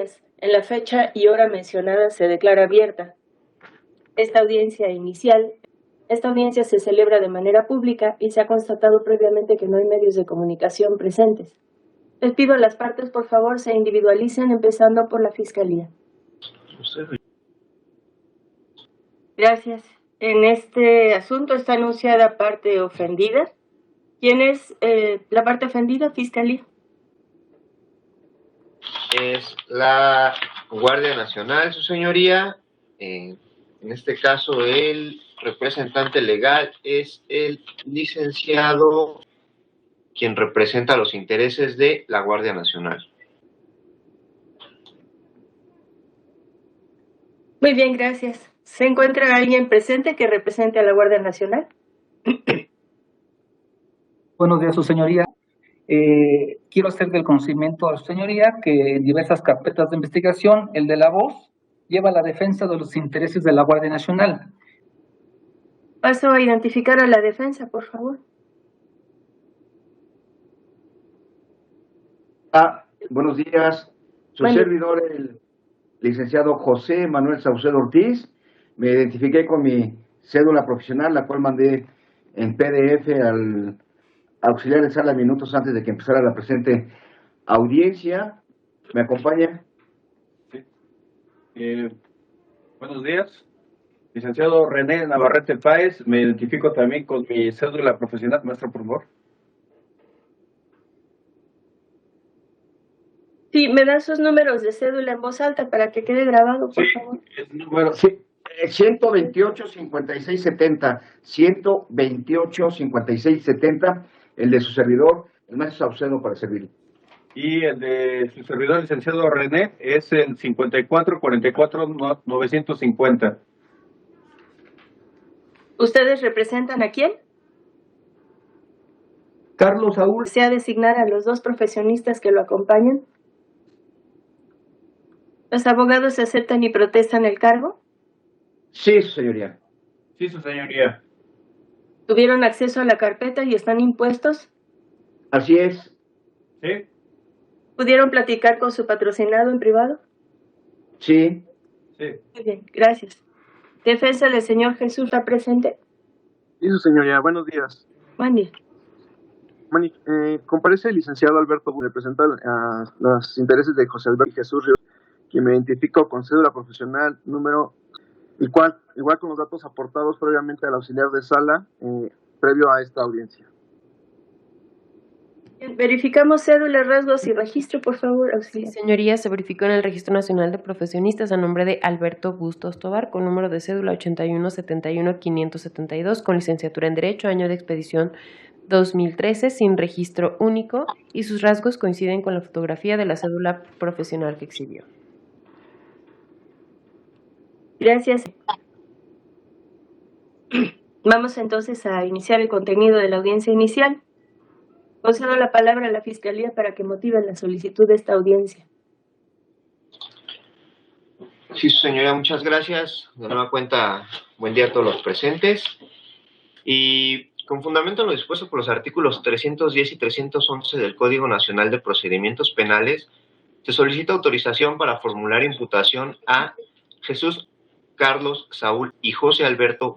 Señorías, en la fecha y hora mencionada se declara abierta esta audiencia inicial. Esta audiencia se celebra de manera pública y se ha constatado previamente que no hay medios de comunicación presentes. Les pido a las partes, por favor, se individualicen, empezando por la Fiscalía. Gracias. En este asunto está anunciada parte ofendida. ¿Quién es la parte ofendida, Fiscalía? Es la Guardia Nacional, su señoría. En este caso, el representante legal es el licenciado, quien representa los intereses de la Guardia Nacional. Muy bien, gracias. ¿Se encuentra alguien presente que represente a la Guardia Nacional? Buenos días, su señoría. Quiero hacer del conocimiento a su señoría que en diversas carpetas de investigación, el de la voz lleva la defensa de los intereses de la Guardia Nacional. Paso a identificar a la defensa, por favor. Buenos días. Su servidor, el licenciado José Manuel Saucedo Ortiz. Me identifiqué con mi cédula profesional, la cual mandé en PDF al auxiliar de sala minutos antes de que empezara la presente audiencia. ¿Me acompaña? Sí. Buenos días. Licenciado René Navarrete Páez, me identifico también con mi cédula profesional. Maestro, por favor. Sí, me da sus números de cédula en voz alta para que quede grabado, por favor. El número, sí, 128-5670, 128-5670, el de su servidor, el maestro Saucedo, para servirle. Y el de su servidor, licenciado René, es el 54-44-950. ¿Ustedes representan a quién? Carlos Saúl. ¿Desea designar a los dos profesionistas que lo acompañan? ¿Los abogados aceptan y protestan el cargo? Sí, su señoría. Sí, su señoría. ¿Tuvieron acceso a la carpeta y están impuestos? Así es. ¿Sí? ¿Pudieron platicar con su patrocinado en privado? Sí. Sí. Muy bien, gracias. Defensa del señor Jesús, ¿está presente? Sí, su señoría. Buenos días. Buen día. Comparece el licenciado Alberto, representa a los intereses de José Alberto y Jesús Rivera, quien me identifico con cédula profesional número, igual con los datos aportados previamente al auxiliar de sala, previo a esta audiencia. Verificamos cédula, rasgos y registro, por favor, auxiliar. Señoría, se verificó en el Registro Nacional de Profesionistas a nombre de Alberto Bustos Tobar, con número de cédula 81-71-572, con licenciatura en Derecho, año de expedición 2013, sin registro único, y sus rasgos coinciden con la fotografía de la cédula profesional que exhibió. Gracias. Vamos entonces a iniciar el contenido de la audiencia inicial. Concedo la palabra a la Fiscalía para que motive la solicitud de esta audiencia. Sí, su señoría, muchas gracias. De nueva cuenta, buen día a todos los presentes. Y con fundamento en lo dispuesto por los artículos 310 y 311 del Código Nacional de Procedimientos Penales, se solicita autorización para formular imputación a Jesús, Carlos, Saúl y José Alberto.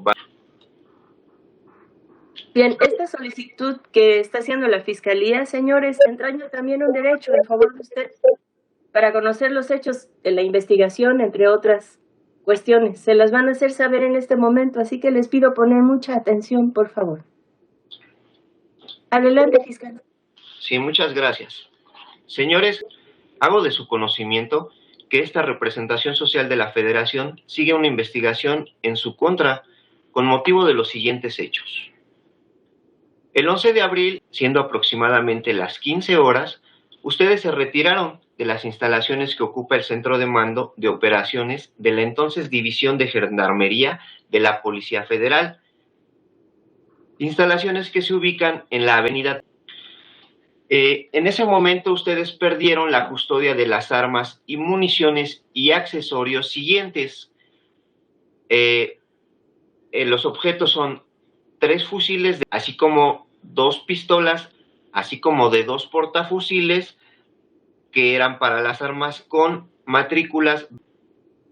Bien, esta solicitud que está haciendo la Fiscalía, señores, entraña también un derecho en favor de usted para conocer los hechos de la investigación, entre otras cuestiones. Se las van a hacer saber en este momento, así que les pido poner mucha atención, por favor. Adelante, fiscal. Sí, muchas gracias. Señores, hago de su conocimiento que esta representación social de la Federación sigue una investigación en su contra con motivo de los siguientes hechos. El 11 de abril, siendo aproximadamente las 15 horas, ustedes se retiraron de las instalaciones que ocupa el Centro de Mando de Operaciones de la entonces División de Gendarmería de la Policía Federal, instalaciones que se ubican en la avenida. En ese momento ustedes perdieron la custodia de las armas y municiones y accesorios siguientes. Los objetos son 3 fusiles, así como 2 pistolas, así como de 2 portafusiles que eran para las armas con matrículas,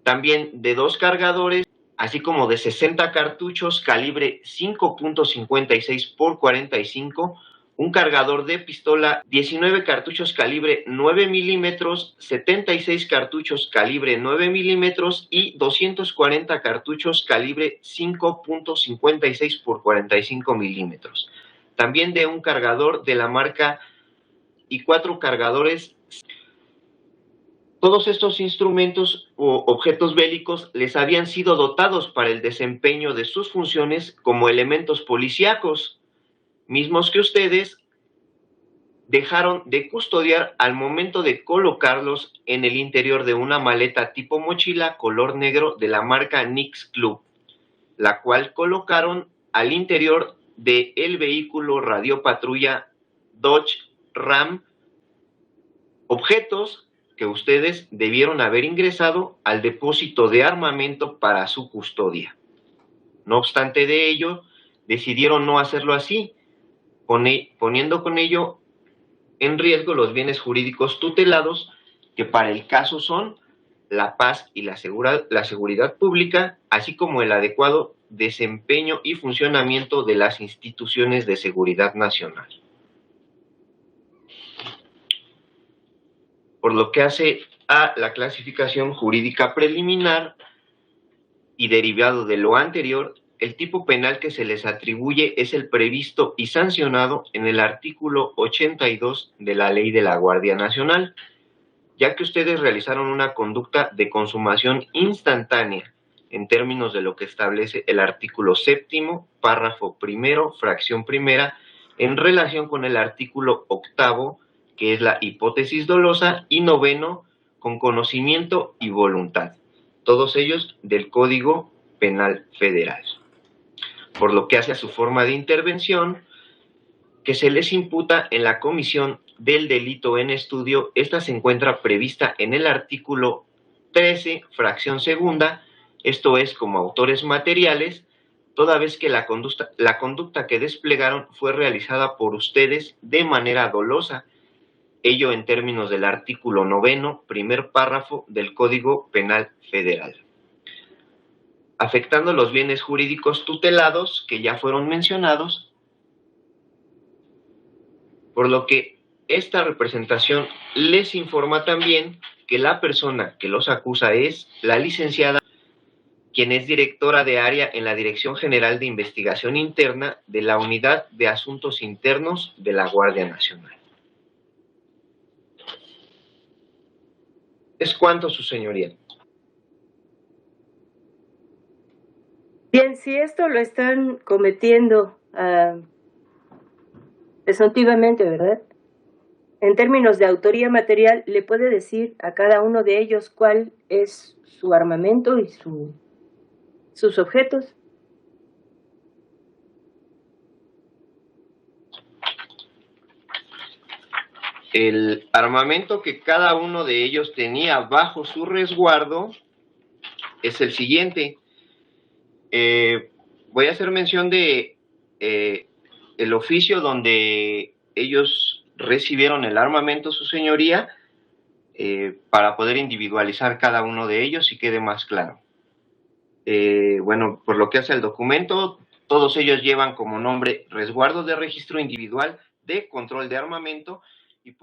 también de 2 cargadores, así como de 60 cartuchos calibre 5.56 por 45, un cargador de pistola, 19 cartuchos calibre 9 milímetros, 76 cartuchos calibre 9 milímetros y 240 cartuchos calibre 5.56 por 45 milímetros. También de un cargador de la marca y 4 cargadores. Todos estos instrumentos o objetos bélicos les habían sido dotados para el desempeño de sus funciones como elementos policíacos, mismos que ustedes dejaron de custodiar al momento de colocarlos en el interior de una maleta tipo mochila color negro de la marca Nix Club, la cual colocaron al interior del vehículo radiopatrulla Dodge Ram, objetos que ustedes debieron haber ingresado al depósito de armamento para su custodia. No obstante de ello, decidieron no hacerlo así, poniendo con ello en riesgo los bienes jurídicos tutelados, que para el caso son la paz y la seguridad pública, así como el adecuado desempeño y funcionamiento de las instituciones de seguridad nacional. Por lo que hace a la clasificación jurídica preliminar y derivado de lo anterior, el tipo penal que se les atribuye es el previsto y sancionado en el artículo 82 de la Ley de la Guardia Nacional, ya que ustedes realizaron una conducta de consumación instantánea en términos de lo que establece el artículo 7º, párrafo primero, fracción primera, en relación con el artículo 8º, que es la hipótesis dolosa, y 9º, con conocimiento y voluntad, todos ellos del Código Penal Federal. Por lo que hace a su forma de intervención, que se les imputa en la comisión del delito en estudio, esta se encuentra prevista en el artículo 13, fracción segunda, esto es como autores materiales, toda vez que la conducta que desplegaron fue realizada por ustedes de manera dolosa, ello en términos del artículo 9º, primer párrafo del Código Penal Federal, afectando los bienes jurídicos tutelados que ya fueron mencionados, por lo que esta representación les informa también que la persona que los acusa es la licenciada, quien es directora de área en la Dirección General de Investigación Interna de la Unidad de Asuntos Internos de la Guardia Nacional. ¿Es cuánto, su señoría? Bien, si esto lo están cometiendo presuntivamente, ¿verdad? En términos de autoría material, ¿le puede decir a cada uno de ellos cuál es su armamento y sus objetos? El armamento que cada uno de ellos tenía bajo su resguardo es el siguiente. Voy a hacer mención de el oficio donde ellos recibieron el armamento, su señoría, para poder individualizar cada uno de ellos y quede más claro. Bueno, por lo que hace al documento, todos ellos llevan como nombre resguardo de registro individual de control de armamento y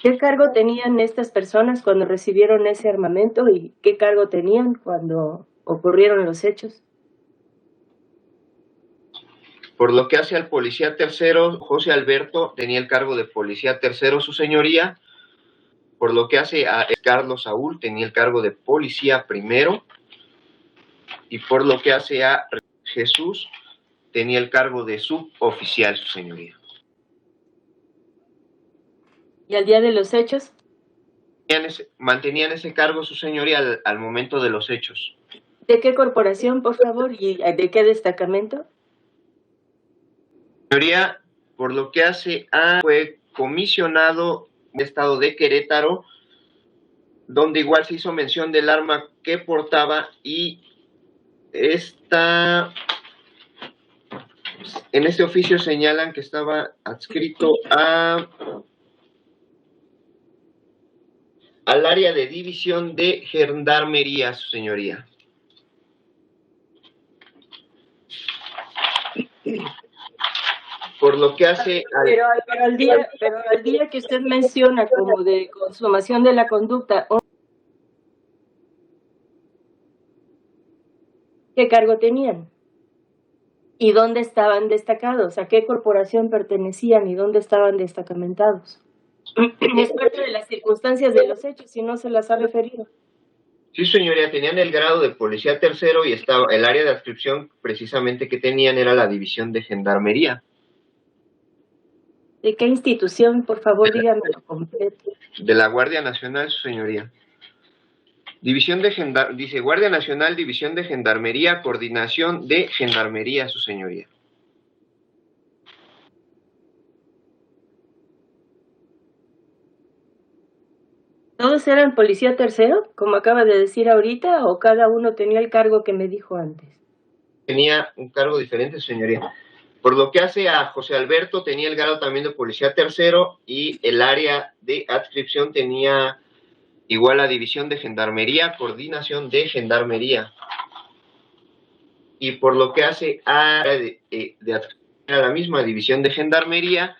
¿Qué cargo tenían estas personas cuando recibieron ese armamento y qué cargo tenían cuando ocurrieron los hechos? Por lo que hace al policía tercero, José Alberto tenía el cargo de policía tercero, su señoría. Por lo que hace a Carlos Saúl tenía el cargo de policía primero. Y por lo que hace a Jesús tenía el cargo de suboficial, su señoría. ¿Y al día de los hechos? Mantenían ese cargo, su señoría, al momento de los hechos. ¿De qué corporación, por favor? ¿Y de qué destacamento? Señoría, por lo que hace a fue comisionado del estado de Querétaro donde igual se hizo mención del arma que portaba y en este oficio señalan que estaba adscrito al área de división de gendarmería, su señoría. Por lo que hace pero al día que usted menciona como de consumación de la conducta, ¿qué cargo tenían? ¿Y dónde estaban destacados? ¿A qué corporación pertenecían y dónde estaban destacamentados? Es parte de las circunstancias de los hechos y no se las ha referido. Sí, señoría, tenían el grado de policía tercero y estaba el área de adscripción precisamente que tenían era la división de gendarmería. ¿De qué institución? Por favor, dígamelo completo. De la Guardia Nacional, su señoría. Dice Guardia Nacional, División de Gendarmería, Coordinación de Gendarmería, su señoría. ¿Todos eran policía tercero, como acaba de decir ahorita, o cada uno tenía el cargo que me dijo antes? Tenía un cargo diferente, su señoría. Por lo que hace a José Alberto, tenía el grado también de policía tercero y el área de adscripción tenía igual la división de gendarmería, coordinación de gendarmería. Y por lo que hace a la misma división de gendarmería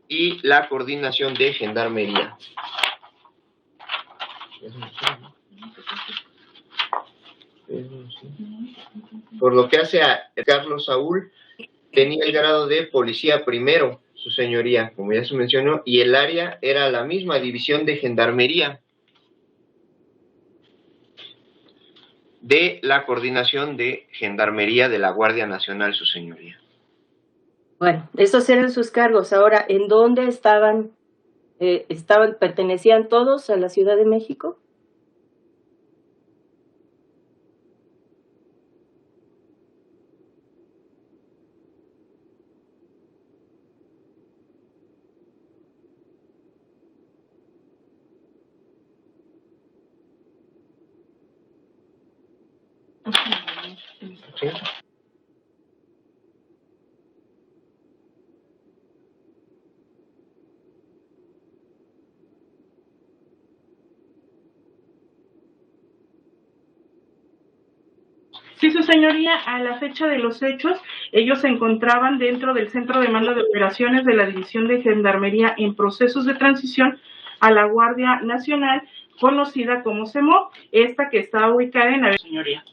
y la coordinación de gendarmería. Por lo que hace a Carlos Saúl, tenía el grado de policía primero, su señoría, como ya se mencionó, y el área era la misma, división de gendarmería, de la coordinación de gendarmería de la Guardia Nacional, su señoría. Bueno, esos eran sus cargos. Ahora, ¿en dónde estaban? ¿Pertenecían todos a la Ciudad de México? ¿Sí? Sí, su señoría, a la fecha de los hechos, ellos se encontraban dentro del Centro de Mando de Operaciones de la División de Gendarmería en procesos de transición a la Guardia Nacional, conocida como CEMO, esta que está ubicada en la señoría.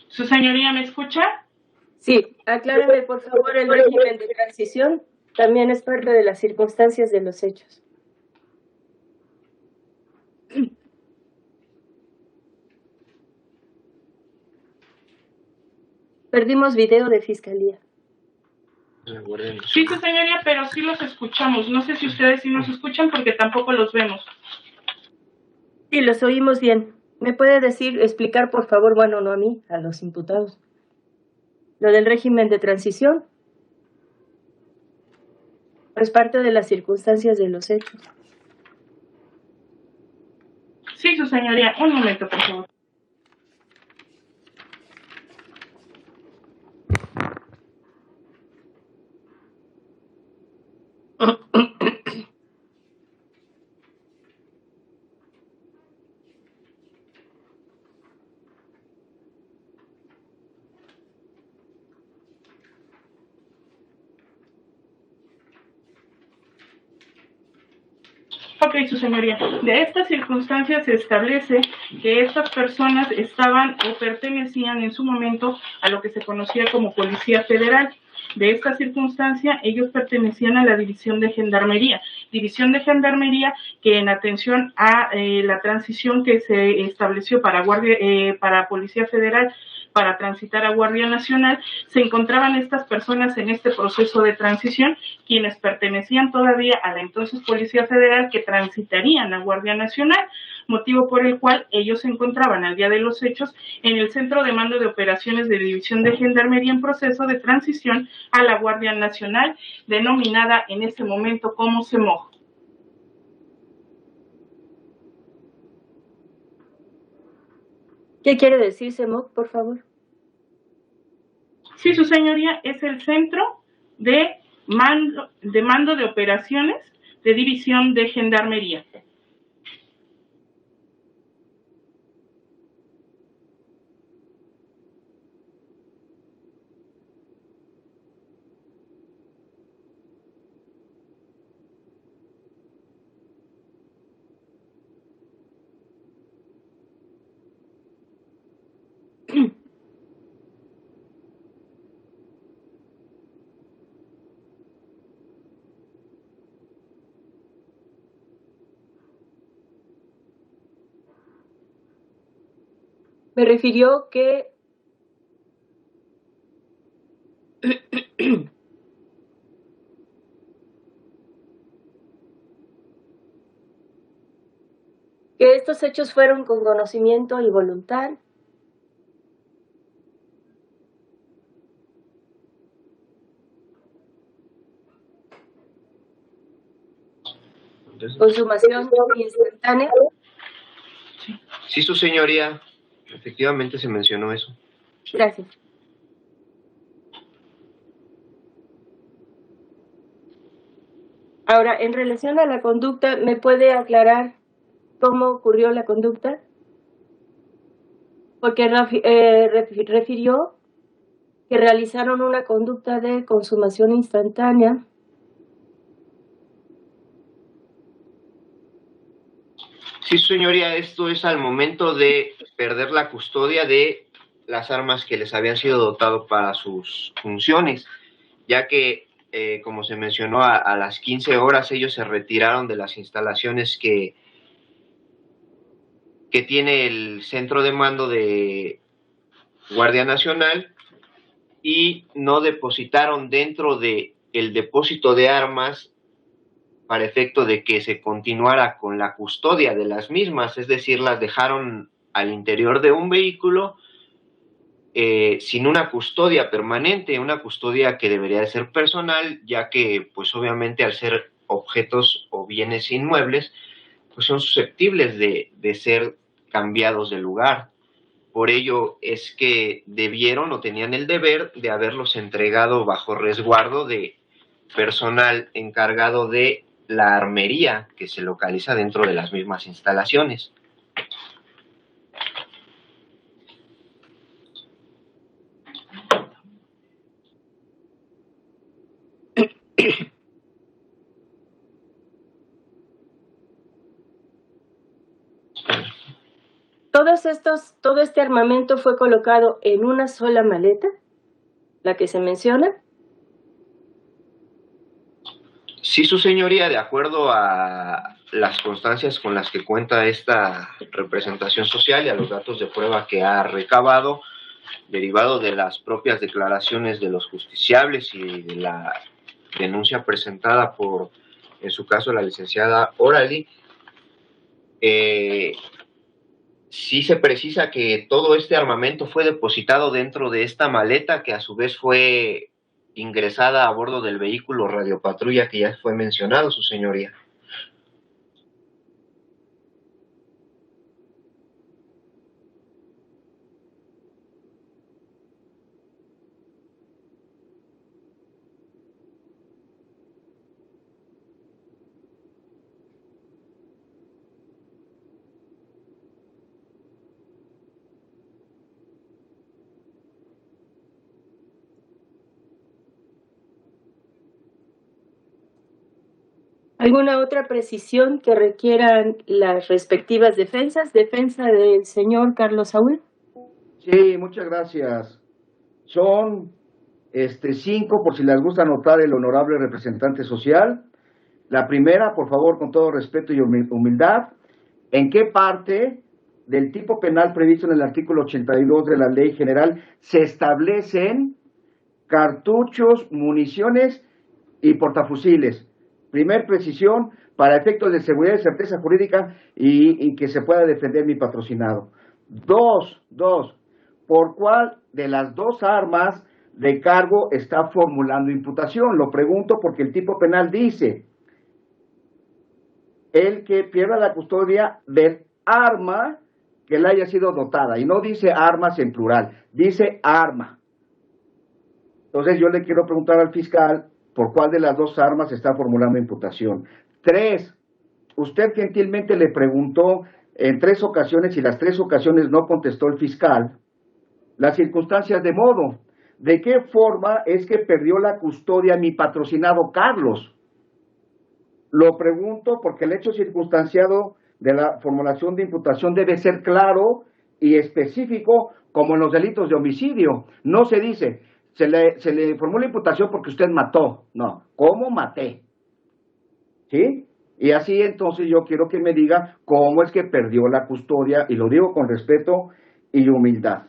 ¿Su señoría me escucha? Sí, aclárame por favor el régimen de transición. También es parte de las circunstancias de los hechos. Perdimos video de fiscalía. Sí, su señoría, pero sí los escuchamos. No sé si ustedes sí nos escuchan porque tampoco los vemos. Sí, los oímos bien. ¿Me puede explicar por favor, bueno, no a mí, a los imputados, lo del régimen de transición? Es parte de las circunstancias de los hechos. Sí, su señoría. Un momento, por favor. Ok, su señoría. De estas circunstancias se establece que estas personas estaban o pertenecían en su momento a lo que se conocía como Policía Federal. De esta circunstancia, ellos pertenecían a la División de Gendarmería. División de Gendarmería que en atención a la transición que se estableció para Policía Federal, para transitar a Guardia Nacional, se encontraban estas personas en este proceso de transición, quienes pertenecían todavía a la entonces Policía Federal que transitarían a Guardia Nacional, motivo por el cual ellos se encontraban al día de los hechos en el Centro de Mando de Operaciones de División de Gendarmería en proceso de transición a la Guardia Nacional, denominada en este momento como CEMOG. ¿Qué quiere decir CEMOG, por favor? Sí, su señoría, es el Centro de Mando de Operaciones de División de Gendarmería. Me refirió que que estos hechos fueron con conocimiento y voluntad. Consumación instantánea. Sí, su señoría, efectivamente se mencionó eso. Gracias. Ahora, en relación a la conducta, ¿me puede aclarar cómo ocurrió la conducta? Porque refirió que realizaron una conducta de consumación instantánea. Sí, su señoría, esto es al momento de perder la custodia de las armas que les habían sido dotado para sus funciones, ya que, como se mencionó, a las 15 horas ellos se retiraron de las instalaciones que tiene el centro de mando de Guardia Nacional y no depositaron dentro de el depósito de armas para efecto de que se continuara con la custodia de las mismas, es decir, las dejaron al interior de un vehículo sin una custodia permanente, una custodia que debería de ser personal, ya que pues obviamente al ser objetos o bienes inmuebles, pues son susceptibles de ser cambiados de lugar. Por ello es que debieron o tenían el deber de haberlos entregado bajo resguardo de personal encargado de la armería que se localiza dentro de las mismas instalaciones. Todo este armamento fue colocado en una sola maleta, la que se menciona. Sí, su señoría, de acuerdo a las constancias con las que cuenta esta representación social y a los datos de prueba que ha recabado, derivado de las propias declaraciones de los justiciables y de la denuncia presentada por, en su caso, la licenciada Orali, sí se precisa que todo este armamento fue depositado dentro de esta maleta que a su vez fue ingresada a bordo del vehículo radiopatrulla que ya fue mencionado, su señoría. ¿Alguna otra precisión que requieran las respectivas defensas? Defensa del señor Carlos Saúl. Sí, muchas gracias. Son 5, por si les gusta anotar el honorable representante social. La primera, por favor, con todo respeto y humildad, ¿en qué parte del tipo penal previsto en el artículo 82 de la Ley General se establecen cartuchos, municiones y portafusiles? Primer precisión, para efectos de seguridad y certeza jurídica y que se pueda defender mi patrocinado. Dos, ¿por cuál de las dos armas de cargo está formulando imputación? Lo pregunto porque el tipo penal dice, el que pierda la custodia del arma que le haya sido dotada, y no dice armas en plural, dice arma. Entonces yo le quiero preguntar al fiscal por cuál de las dos armas está formulando imputación. 3, usted gentilmente le preguntó en 3 ocasiones y las 3 ocasiones no contestó el fiscal las circunstancias de modo. ¿De qué forma es que perdió la custodia mi patrocinado Carlos? Lo pregunto porque el hecho circunstanciado de la formulación de imputación debe ser claro y específico como en los delitos de homicidio. No se dice, se le formula imputación porque usted mató. No, ¿cómo maté? ¿Sí? Y así entonces yo quiero que me diga cómo es que perdió la custodia, y lo digo con respeto y humildad.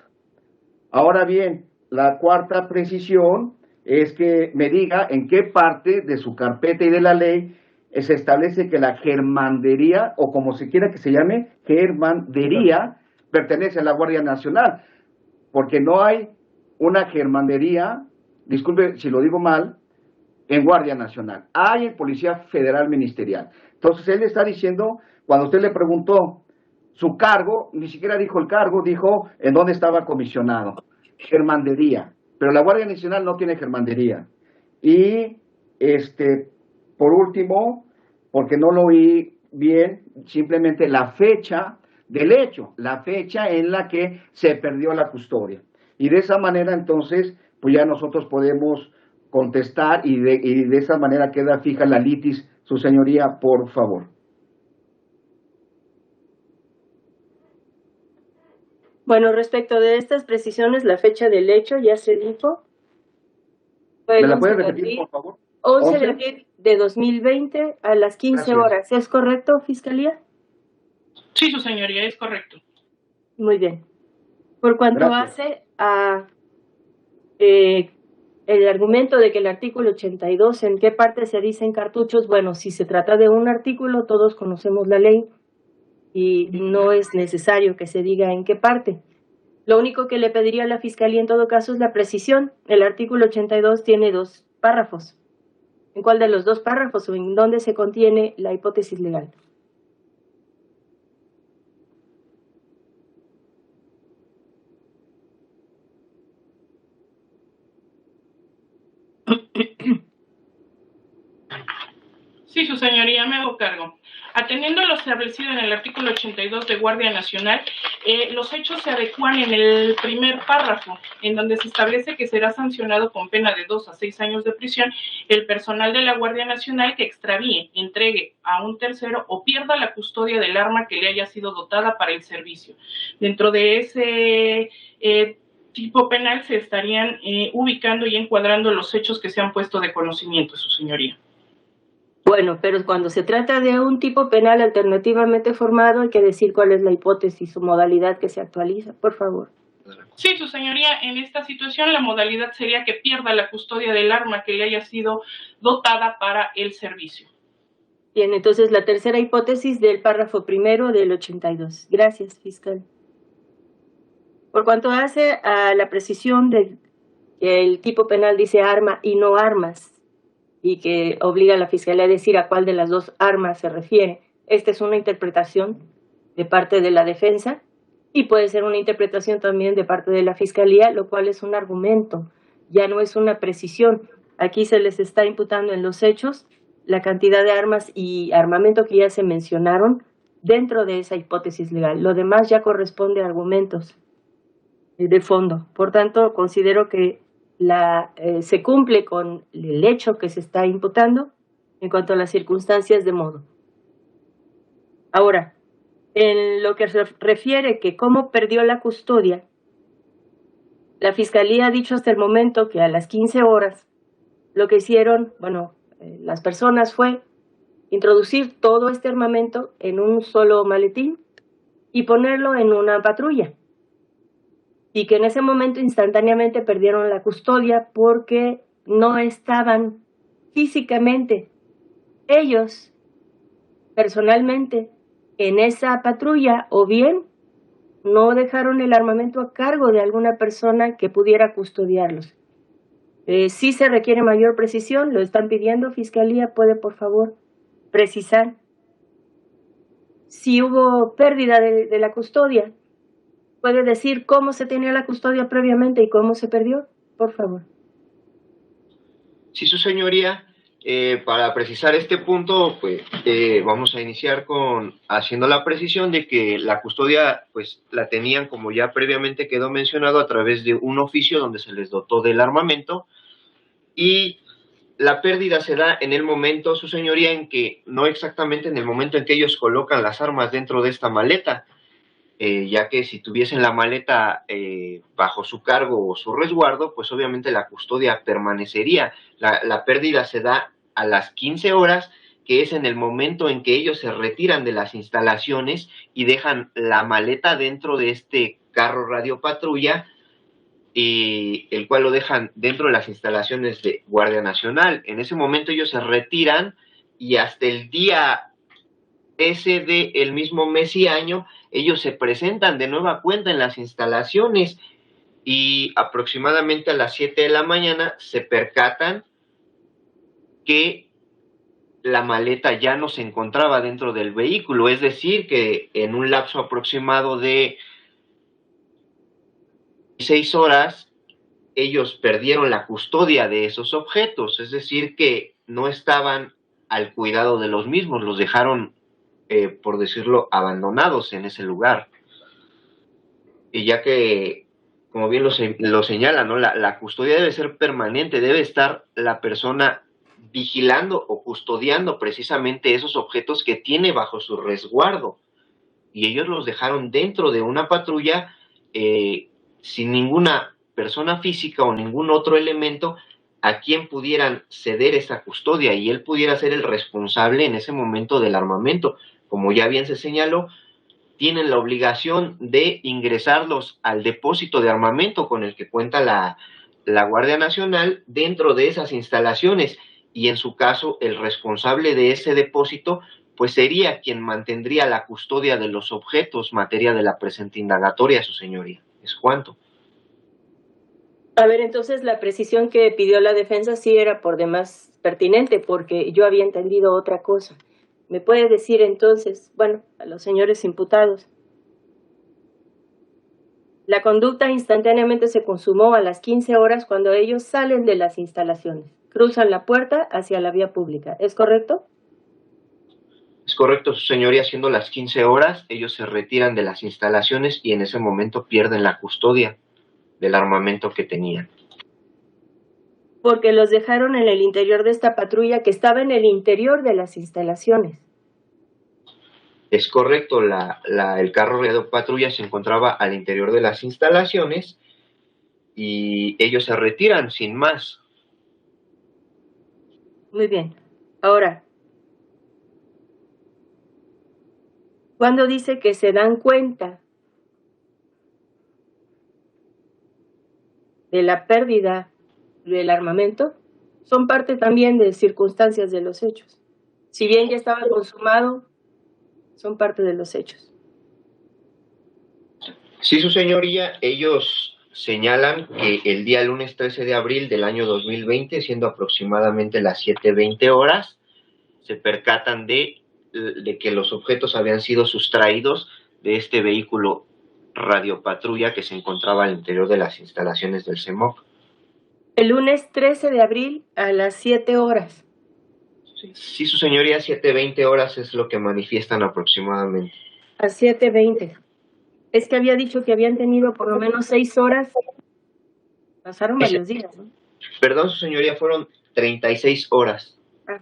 Ahora bien, la cuarta precisión es que me diga en qué parte de su carpeta y de la ley se establece que la germandería, o como se quiera que se llame, germandería, pertenece a la Guardia Nacional, porque no hay una germandería, disculpe si lo digo mal, en Guardia Nacional. Hay en Policía Federal Ministerial. Entonces él está diciendo, cuando usted le preguntó su cargo, ni siquiera dijo el cargo, dijo en dónde estaba comisionado. Germandería. Pero la Guardia Nacional no tiene germandería. Y por último, porque no lo oí bien, simplemente la fecha del hecho, la fecha en la que se perdió la custodia. Y de esa manera entonces, pues ya nosotros podemos contestar y de esa manera queda fija la litis, su señoría, por favor. Bueno, respecto de estas precisiones, la fecha del hecho ya se dijo. ¿Me la puede repetir, por favor? 11 de abril de 2020 a las 15 horas. ¿Es correcto, Fiscalía? Sí, su señoría, es correcto. Muy bien. Por cuanto hace a el argumento de que el artículo 82, ¿en qué parte se dicen cartuchos? Bueno, si se trata de un artículo, todos conocemos la ley y no es necesario que se diga en qué parte. Lo único que le pediría a la Fiscalía en todo caso es la precisión. El artículo 82 tiene 2 párrafos. ¿En cuál de los 2 párrafos o en dónde se contiene la hipótesis legal? Sí, su señoría, me hago cargo. Atendiendo a lo establecido en el artículo 82 de Guardia Nacional, los hechos se adecúan en el primer párrafo, en donde se establece que será sancionado con pena de 2 a 6 años de prisión el personal de la Guardia Nacional que extravíe, entregue a un tercero o pierda la custodia del arma que le haya sido dotada para el servicio. Dentro de ese tipo penal se estarían ubicando y encuadrando los hechos que se han puesto de conocimiento, su señoría. Bueno, pero cuando se trata de un tipo penal alternativamente formado, hay que decir cuál es la hipótesis o modalidad que se actualiza, por favor. Sí, su señoría, en esta situación la modalidad sería que pierda la custodia del arma que le haya sido dotada para el servicio. Bien, entonces la tercera hipótesis del párrafo primero del 82. Gracias, fiscal. Por cuanto hace a la precisión de que el tipo penal dice arma y no armas, y que obliga a la Fiscalía a decir a cuál de las 2 armas se refiere. Esta es una interpretación de parte de la defensa y puede ser una interpretación también de parte de la Fiscalía, lo cual es un argumento, ya no es una precisión. Aquí se les está imputando en los hechos la cantidad de armas y armamento que ya se mencionaron dentro de esa hipótesis legal. Lo demás ya corresponde a argumentos de fondo. Por tanto, considero que se cumple con el hecho que se está imputando en cuanto a las circunstancias de modo. Ahora, en lo que se refiere que cómo perdió la custodia, la Fiscalía ha dicho hasta el momento que a las 15 horas lo que hicieron, las personas fue introducir todo este armamento en un solo maletín y ponerlo en una patrulla. Y que en ese momento instantáneamente perdieron la custodia porque no estaban físicamente ellos personalmente en esa patrulla o bien no dejaron el armamento a cargo de alguna persona que pudiera custodiarlos. Sí se requiere mayor precisión, lo están pidiendo. Fiscalía, ¿puede por favor precisar si hubo pérdida de la custodia? ¿Puede decir cómo se tenía la custodia previamente y cómo se perdió? Por favor. Sí, su señoría. Para precisar este punto, pues vamos a iniciar con haciendo la precisión de que la custodia, pues la tenían, como ya previamente quedó mencionado, a través de un oficio donde se les dotó del armamento, y la pérdida se da en el momento, su señoría, en que, no exactamente en el momento en que ellos colocan las armas dentro de esta maleta, ya que si tuviesen la maleta bajo su cargo o su resguardo, pues obviamente la custodia permanecería. La pérdida se da a las 15 horas, que es en el momento en que ellos se retiran de las instalaciones y dejan la maleta dentro de este carro radio patrulla, y el cual lo dejan dentro de las instalaciones de Guardia Nacional. En ese momento ellos se retiran y hasta el día ese de el mismo mes y año, ellos se presentan de nueva cuenta en las instalaciones y aproximadamente a las 7 de la mañana se percatan que la maleta ya no se encontraba dentro del vehículo, es decir, que en un lapso aproximado de 6 horas, ellos perdieron la custodia de esos objetos, es decir, que no estaban al cuidado de los mismos, los dejaron, por decirlo, abandonados en ese lugar. Y ya que, como bien lo señala, ¿no? La custodia debe ser permanente, debe estar la persona vigilando o custodiando precisamente esos objetos que tiene bajo su resguardo. Y ellos los dejaron dentro de una patrulla sin ninguna persona física o ningún otro elemento a quien pudieran ceder esa custodia y él pudiera ser el responsable en ese momento del armamento. Como ya bien se señaló, tienen la obligación de ingresarlos al depósito de armamento con el que cuenta la Guardia Nacional dentro de esas instalaciones, y en su caso el responsable de ese depósito pues sería quien mantendría la custodia de los objetos, materia de la presente indagatoria, su señoría. ¿Es cuánto? A ver, entonces la precisión que pidió la defensa sí era por demás pertinente, porque yo había entendido otra cosa. ¿Me puede decir entonces, bueno, a los señores imputados, la conducta instantáneamente se consumó a las 15 horas cuando ellos salen de las instalaciones, cruzan la puerta hacia la vía pública, ¿es correcto? Es correcto, su señoría, siendo las 15 horas, ellos se retiran de las instalaciones y en ese momento pierden la custodia del armamento que tenían. Porque los dejaron en el interior de esta patrulla que estaba en el interior de las instalaciones. Es correcto, el carro de patrulla se encontraba al interior de las instalaciones y ellos se retiran sin más. Muy bien. Ahora, ¿cuándo dice que se dan cuenta de la pérdida del armamento? Son parte también de circunstancias de los hechos. Si bien ya estaba consumado, son parte de los hechos. Sí, su señoría, ellos señalan que el día lunes 13 de abril del año 2020, siendo aproximadamente las 7:20 horas, se percatan de que los objetos habían sido sustraídos de este vehículo radiopatrulla que se encontraba al interior de las instalaciones del CEMOC. El lunes 13 de abril a las 7 horas. Sí, su señoría, 7:20 horas es lo que manifiestan aproximadamente. A 7:20. Es que había dicho que habían tenido por lo menos 6 horas. Pasaron varios días, ¿no? Perdón, su señoría, fueron 36 horas. Ah.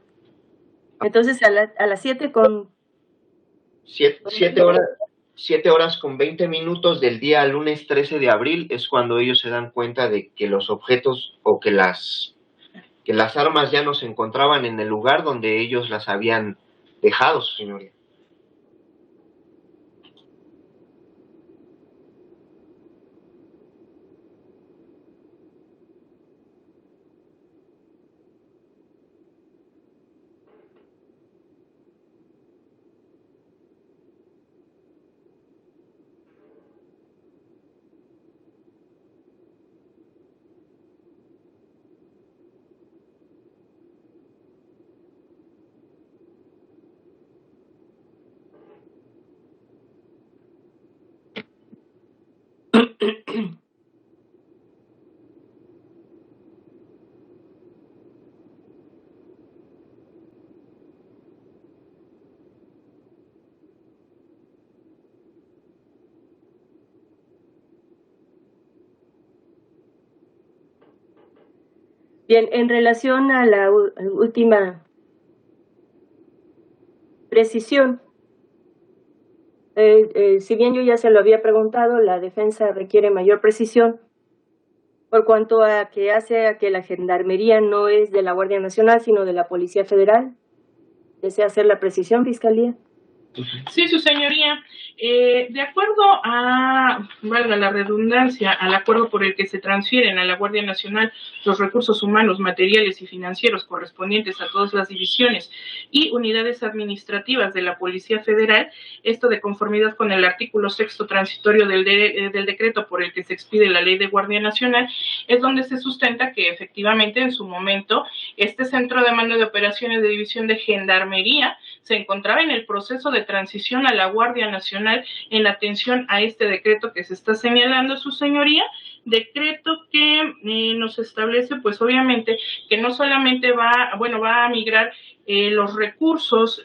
Entonces a las 7 con... 7 horas con 20 minutos del día lunes 13 de abril es cuando ellos se dan cuenta de que los objetos o que las armas ya no se encontraban en el lugar donde ellos las habían dejado, su señoría. Bien, en relación a la última precisión, si bien yo ya se lo había preguntado, la defensa requiere mayor precisión por cuanto a que hace a que la Gendarmería no es de la Guardia Nacional, sino de la Policía Federal. ¿Desea hacer la precisión, Fiscalía? Sí, su señoría. De acuerdo a, valga la redundancia, al acuerdo por el que se transfieren a la Guardia Nacional los recursos humanos, materiales y financieros correspondientes a todas las divisiones y unidades administrativas de la Policía Federal, esto de conformidad con el artículo 6º transitorio del decreto por el que se expide la Ley de Guardia Nacional, es donde se sustenta que efectivamente en su momento este Centro de Mando de Operaciones de División de Gendarmería se encontraba en el proceso de transición a la Guardia Nacional en atención a este decreto que se está señalando, su señoría, decreto que nos establece, pues obviamente, que no solamente va a migrar los recursos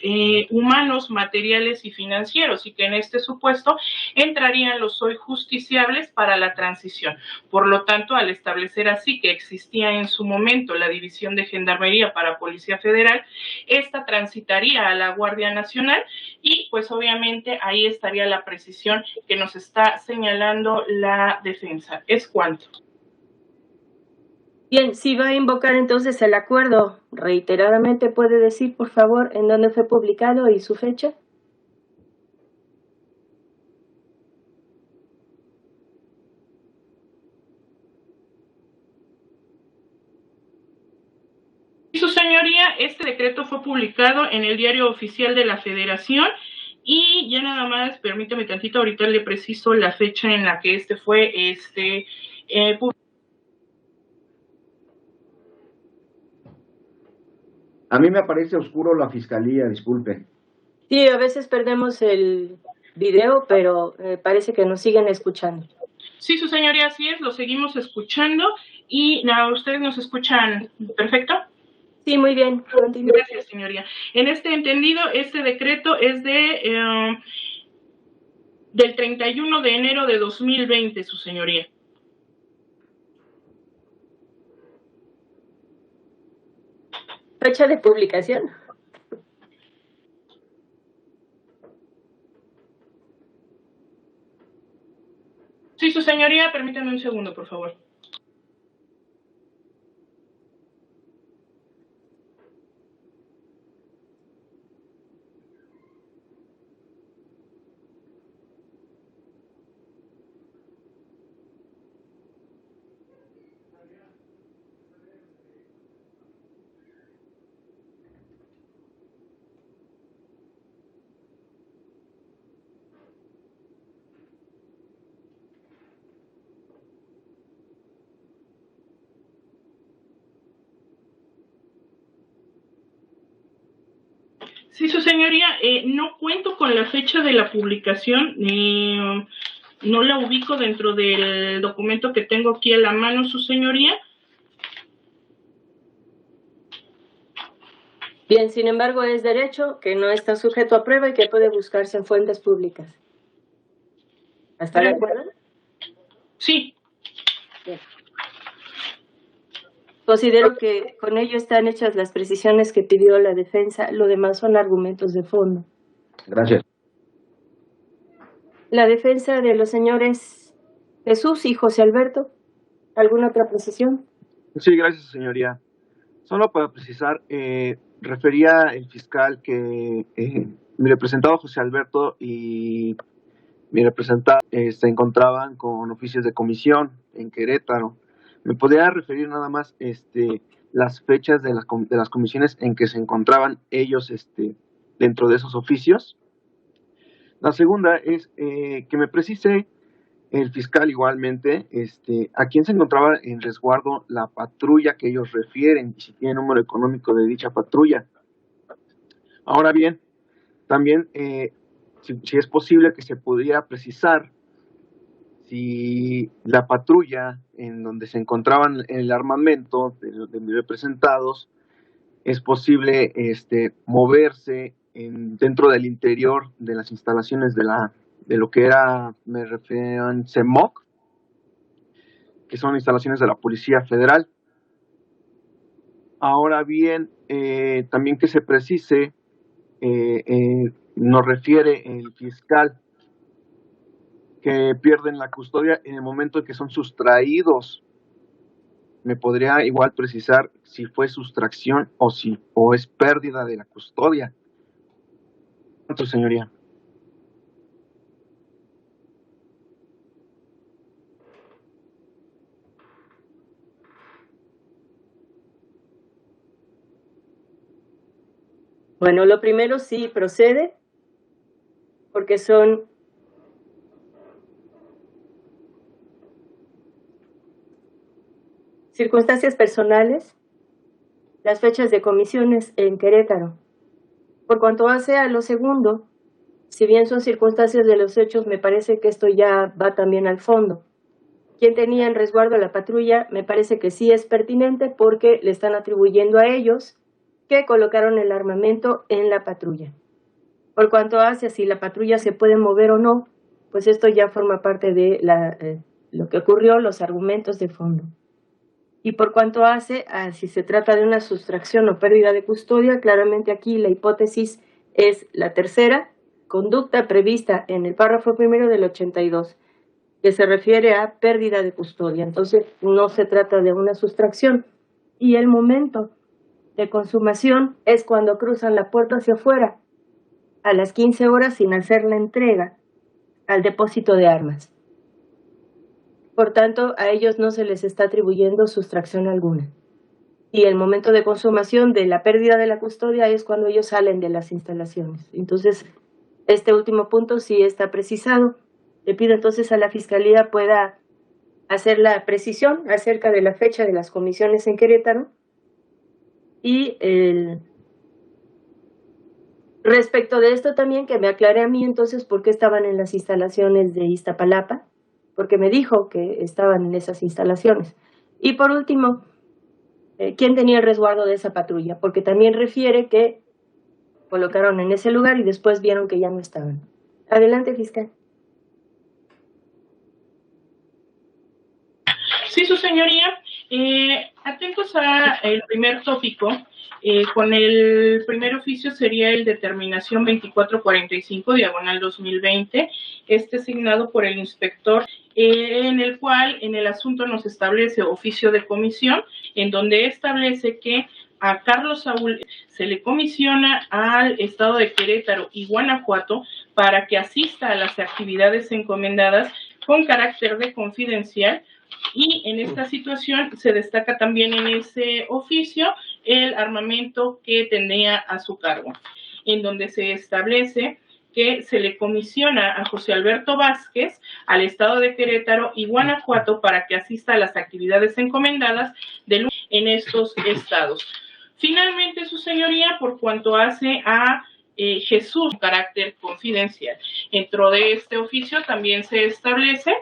humanos, materiales y financieros, y que en este supuesto entrarían los hoy justiciables para la transición. Por lo tanto, al establecer así que existía en su momento la División de Gendarmería para Policía Federal, esta transitaría a la Guardia Nacional y pues obviamente ahí estaría la precisión que nos está señalando la defensa. ¿Es cuánto? Bien, si va a invocar entonces el acuerdo, reiteradamente puede decir, por favor, en dónde fue publicado y su fecha. Su señoría, este decreto fue publicado en el Diario Oficial de la Federación y ya nada más, permítame tantito, ahorita le preciso la fecha en la que este fue publicado. A mí me aparece oscuro la fiscalía, disculpe. Sí, a veces perdemos el video, pero parece que nos siguen escuchando. Sí, su señoría, así es, lo seguimos escuchando y nada, ¿ustedes nos escuchan perfecto? Sí, muy bien. Continúe. Gracias, señoría. En este entendido, este decreto es del 31 de enero de 2020, su señoría. Fecha de publicación. Sí, su señoría, permítame un segundo, por favor. Sí, su señoría, no cuento con la fecha de la publicación, no la ubico dentro del documento que tengo aquí a la mano, su señoría. Bien, sin embargo, es derecho que no está sujeto a prueba y que puede buscarse en fuentes públicas. ¿Está de acuerdo? Sí. Bien. Considero que con ello están hechas las precisiones que pidió la defensa. Lo demás son argumentos de fondo. Gracias. La defensa de los señores Jesús y José Alberto. ¿Alguna otra precisión? Sí, gracias, señoría. Solo para precisar, refería el fiscal que mi representado José Alberto y mi representado se encontraban con oficios de comisión en Querétaro. ¿Me podría referir nada más las fechas de las comisiones en que se encontraban ellos dentro de esos oficios? La segunda es que me precise el fiscal igualmente a quién se encontraba en resguardo la patrulla que ellos refieren y si tiene número económico de dicha patrulla. Ahora bien, también si es posible que se pudiera precisar si la patrulla en donde se encontraban el armamento de mis representados es posible moverse dentro del interior de las instalaciones de lo que era, me refiero a CEMOC, que son instalaciones de la Policía Federal. Ahora bien, también que se precise, nos refiere el fiscal que pierden la custodia en el momento en que son sustraídos. ¿Me podría igual precisar si fue sustracción o es pérdida de la custodia? ¿Cuánto, señoría? Bueno, lo primero sí procede, porque son circunstancias personales, las fechas de comisiones en Querétaro. Por cuanto hace a lo segundo, si bien son circunstancias de los hechos, me parece que esto ya va también al fondo. ¿Quién tenía en resguardo a la patrulla? Me parece que sí es pertinente porque le están atribuyendo a ellos que colocaron el armamento en la patrulla. Por cuanto hace a si la patrulla se puede mover o no, pues esto ya forma parte de lo que ocurrió, los argumentos de fondo. Y por cuanto hace a si se trata de una sustracción o pérdida de custodia, claramente aquí la hipótesis es la tercera, conducta prevista en el párrafo primero del 82, que se refiere a pérdida de custodia. Entonces no se trata de una sustracción. Y el momento de consumación es cuando cruzan la puerta hacia afuera, a las 15 horas sin hacer la entrega al depósito de armas. Por tanto, a ellos no se les está atribuyendo sustracción alguna. Y el momento de consumación de la pérdida de la custodia es cuando ellos salen de las instalaciones. Entonces, este último punto sí está precisado. Le pido entonces a la Fiscalía pueda hacer la precisión acerca de la fecha de las comisiones en Querétaro y respecto de esto también que me aclare a mí entonces por qué estaban en las instalaciones de Iztapalapa, porque me dijo que estaban en esas instalaciones. Y por último, ¿quién tenía el resguardo de esa patrulla? Porque también refiere que colocaron en ese lugar y después vieron que ya no estaban. Adelante, fiscal. Sí, su señoría. Atentos al primer tópico, con el primer oficio sería el determinación 2445, diagonal 2020, asignado por el inspector, en el cual en el asunto nos establece oficio de comisión, en donde establece que a Carlos Saúl se le comisiona al estado de Querétaro y Guanajuato para que asista a las actividades encomendadas con carácter de confidencial. Y en esta situación se destaca también en ese oficio el armamento que tenía a su cargo, en donde se establece que se le comisiona a José Alberto Vázquez al estado de Querétaro y Guanajuato para que asista a las actividades encomendadas en estos estados. Finalmente, su señoría, por cuanto hace a Jesús, carácter confidencial, dentro de este oficio también se establece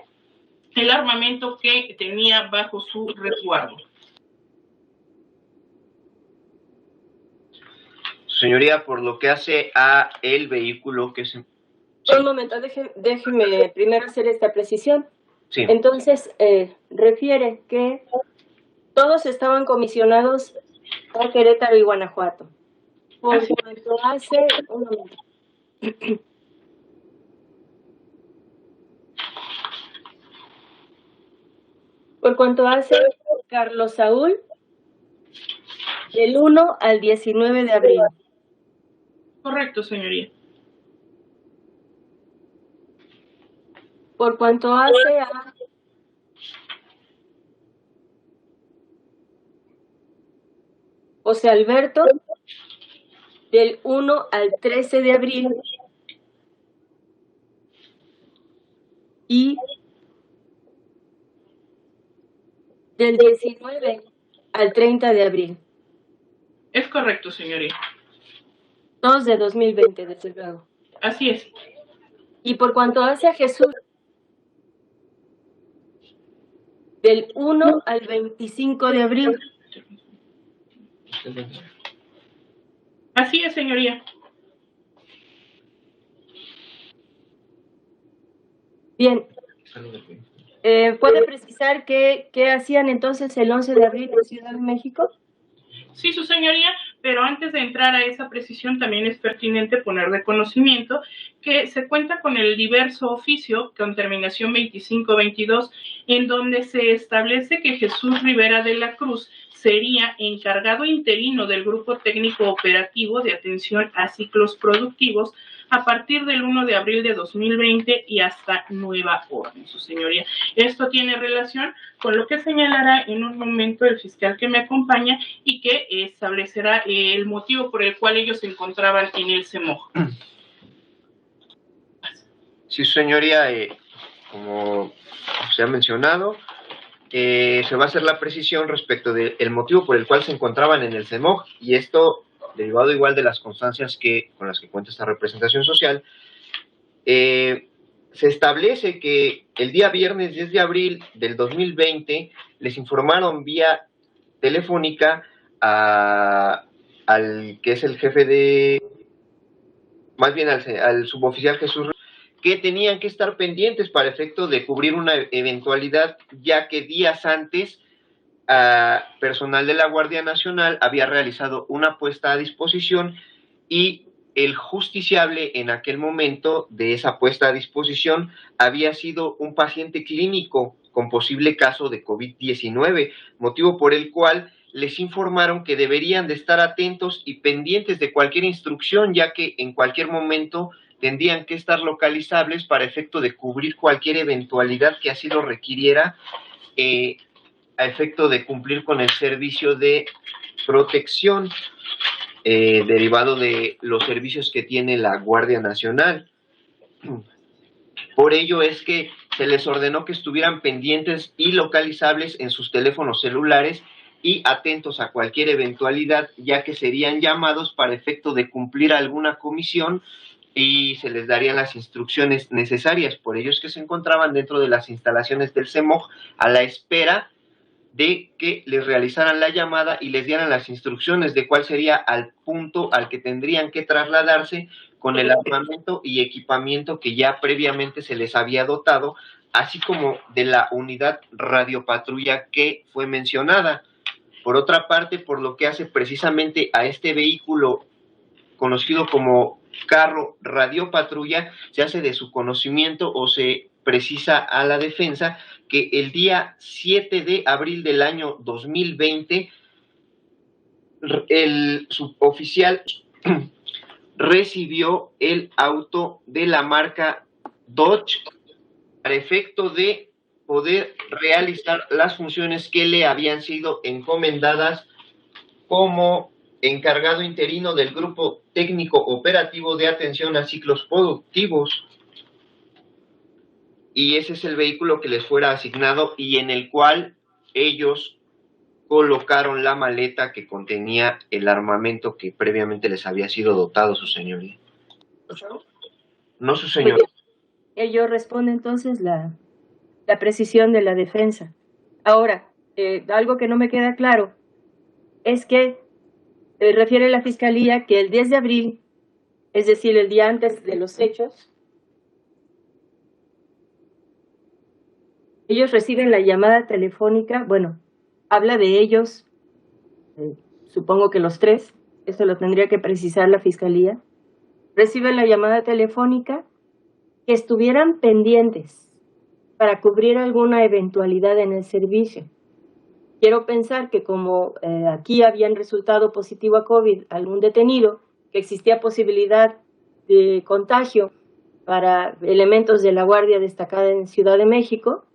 el armamento que tenía bajo su resguardo. Señoría, por lo que hace a el vehículo que se... Un momento, déjeme primero hacer esta precisión. Sí. Entonces, refiere que todos estaban comisionados a Querétaro y Guanajuato. Por cuanto hace... Un momento. Por cuanto hace Carlos Saúl, del 1 al 19 de abril. Correcto, señoría. Por cuanto hace a José Alberto, del 1 al 13 de abril. Y del 19 al 30 de abril. Es correcto, señoría. 2 de 2020, desde luego. Así es. Y por cuanto hace a Jesús, del 1 al 25 de abril. Así es, señoría. Bien. ¿Puede precisar qué hacían entonces el 11 de abril en Ciudad de México? Sí, su señoría, pero antes de entrar a esa precisión también es pertinente poner de conocimiento que se cuenta con el diverso oficio con terminación 2522, en donde se establece que Jesús Rivera de la Cruz sería encargado interino del Grupo Técnico Operativo de Atención a Ciclos Productivos a partir del 1 de abril de 2020 y hasta nueva orden, su señoría. Esto tiene relación con lo que señalará en un momento el fiscal que me acompaña y que establecerá el motivo por el cual ellos se encontraban en el CEMOJ. Sí, su señoría, como se ha mencionado, se va a hacer la precisión respecto del motivo por el cual se encontraban en el CEMOJ, y esto derivado igual de las constancias con las que cuenta esta representación social. Se establece que el día viernes 10 de abril del 2020 les informaron vía telefónica al que es el jefe más bien al suboficial Jesús, que tenían que estar pendientes para efecto de cubrir una eventualidad, ya que días antes personal de la Guardia Nacional había realizado una puesta a disposición y el justiciable en aquel momento de esa puesta a disposición había sido un paciente clínico con posible caso de COVID-19, motivo por el cual les informaron que deberían de estar atentos y pendientes de cualquier instrucción, ya que en cualquier momento tendrían que estar localizables para efecto de cubrir cualquier eventualidad que así lo requiriera, a efecto de cumplir con el servicio de protección derivado de los servicios que tiene la Guardia Nacional. Por ello es que se les ordenó que estuvieran pendientes y localizables en sus teléfonos celulares y atentos a cualquier eventualidad, ya que serían llamados para efecto de cumplir alguna comisión y se les darían las instrucciones necesarias. Por ello es que se encontraban dentro de las instalaciones del CEMOJ a la espera de que les realizaran la llamada y les dieran las instrucciones de cuál sería al punto al que tendrían que trasladarse con el armamento y equipamiento que ya previamente se les había dotado, así como de la unidad radiopatrulla que fue mencionada. Por otra parte, por lo que hace precisamente a este vehículo conocido como carro radiopatrulla, se hace de su conocimiento o se precisa a la defensa que el día 7 de abril del año 2020 el suboficial recibió el auto de la marca Dodge para efecto de poder realizar las funciones que le habían sido encomendadas como encargado interino del Grupo Técnico Operativo de Atención a Ciclos Productivos. Y ese es el vehículo que les fuera asignado y en el cual ellos colocaron la maleta que contenía el armamento que previamente les había sido dotado, su señoría. No, su señoría. Ello responde entonces la precisión de la defensa. Ahora, algo que no me queda claro es que refiere la Fiscalía que el 10 de abril, es decir, el día antes de los hechos, ellos reciben la llamada telefónica, bueno, habla de ellos, supongo que los tres, esto lo tendría que precisar la Fiscalía, reciben la llamada telefónica que estuvieran pendientes para cubrir alguna eventualidad en el servicio. Quiero pensar que como aquí habían resultado positivo a COVID algún detenido, que existía posibilidad de contagio para elementos de la Guardia destacada en Ciudad de México,